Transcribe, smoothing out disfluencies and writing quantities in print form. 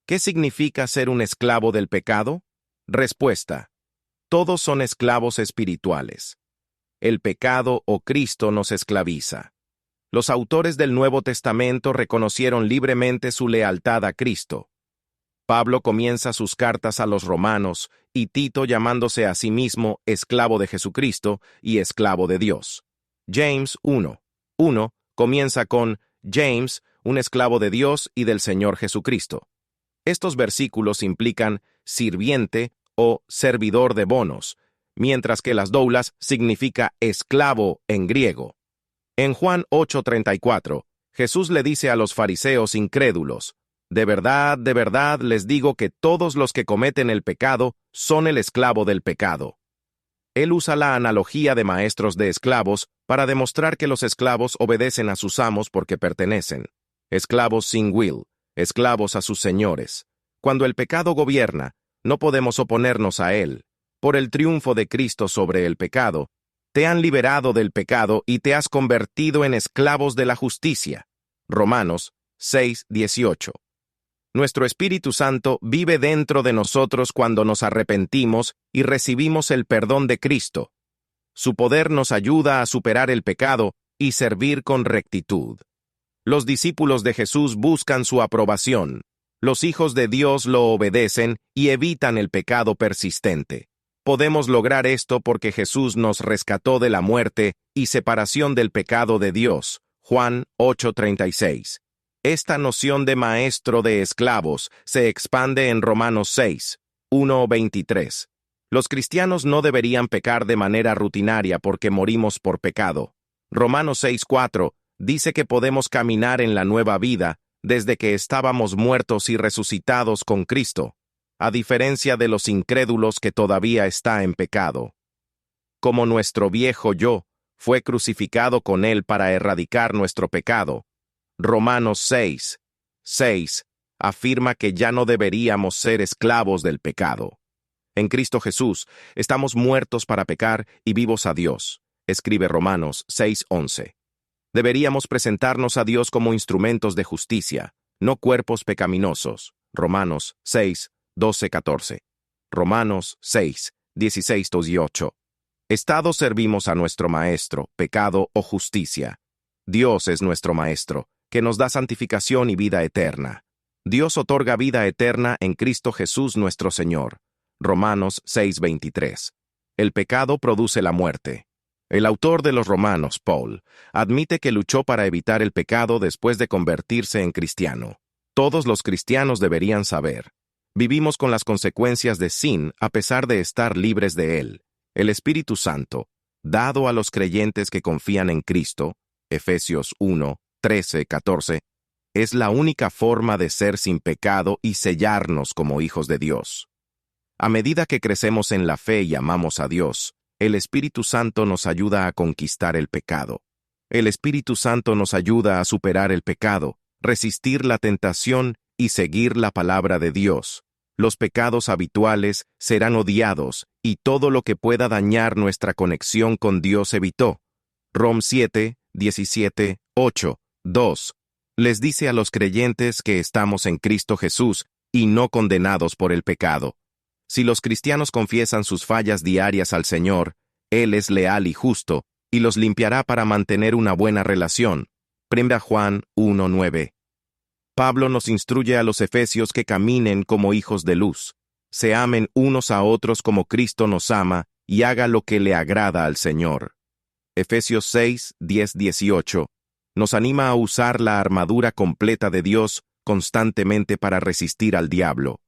¿Qué significa ser un esclavo del pecado? Respuesta: todos son esclavos espirituales. El pecado o Cristo nos esclaviza. Los autores del Nuevo Testamento reconocieron libremente su lealtad a Cristo. Pablo comienza sus cartas a los romanos y Tito llamándose a sí mismo esclavo de Jesucristo y esclavo de Dios. James 1:1 comienza con James, un esclavo de Dios y del Señor Jesucristo. Estos versículos implican sirviente o servidor de bonos, mientras que las doulas significa esclavo en griego. En Juan 8:34, Jesús le dice a los fariseos incrédulos: de verdad les digo que todos los que cometen el pecado son el esclavo del pecado. Él usa la analogía de maestros de esclavos para demostrar que los esclavos obedecen a sus amos porque pertenecen. Esclavos sin will, esclavos a sus señores. Cuando el pecado gobierna, no podemos oponernos a él. Por el triunfo de Cristo sobre el pecado, te han liberado del pecado y te has convertido en esclavos de la justicia. Romanos 6:18. Nuestro Espíritu Santo vive dentro de nosotros cuando nos arrepentimos y recibimos el perdón de Cristo. Su poder nos ayuda a superar el pecado y servir con rectitud. Los discípulos de Jesús buscan su aprobación. Los hijos de Dios lo obedecen y evitan el pecado persistente. Podemos lograr esto porque Jesús nos rescató de la muerte y separación del pecado de Dios. Juan 8:36. Esta noción de maestro de esclavos se expande en Romanos 6:1-23. Los cristianos no deberían pecar de manera rutinaria porque morimos por pecado. Romanos 6:4 dice que podemos caminar en la nueva vida desde que estábamos muertos y resucitados con Cristo, a diferencia de los incrédulos que todavía está en pecado. Como nuestro viejo yo fue crucificado con él para erradicar nuestro pecado, Romanos 6:6 afirma que ya no deberíamos ser esclavos del pecado. En Cristo Jesús estamos muertos para pecar y vivos a Dios, escribe Romanos 6:11. Deberíamos presentarnos a Dios como instrumentos de justicia, no cuerpos pecaminosos. Romanos 6:12-14. Romanos 6:16-18. Estado servimos a nuestro Maestro, pecado o justicia. Dios es nuestro Maestro, que nos da santificación y vida eterna. Dios otorga vida eterna en Cristo Jesús nuestro Señor. Romanos 6:23. El pecado produce la muerte. El autor de los Romanos, Paul, admite que luchó para evitar el pecado después de convertirse en cristiano. Todos los cristianos deberían saber. Vivimos con las consecuencias de sin a pesar de estar libres de él. El Espíritu Santo, dado a los creyentes que confían en Cristo, Efesios 1:13-14, es la única forma de ser sin pecado y sellarnos como hijos de Dios. A medida que crecemos en la fe y amamos a Dios, el Espíritu Santo nos ayuda a conquistar el pecado. El Espíritu Santo nos ayuda a superar el pecado, resistir la tentación y seguir la palabra de Dios. Los pecados habituales serán odiados y todo lo que pueda dañar nuestra conexión con Dios evitó. Rom 7:17-8:2 les dice a los creyentes que estamos en Cristo Jesús y no condenados por el pecado. Si los cristianos confiesan sus fallas diarias al Señor, Él es leal y justo y los limpiará para mantener una buena relación. 1 Juan 1:9. Pablo nos instruye a los efesios que caminen como hijos de luz, se amen unos a otros como Cristo nos ama y haga lo que le agrada al Señor. Efesios 6:10-18 nos anima a usar la armadura completa de Dios constantemente para resistir al diablo.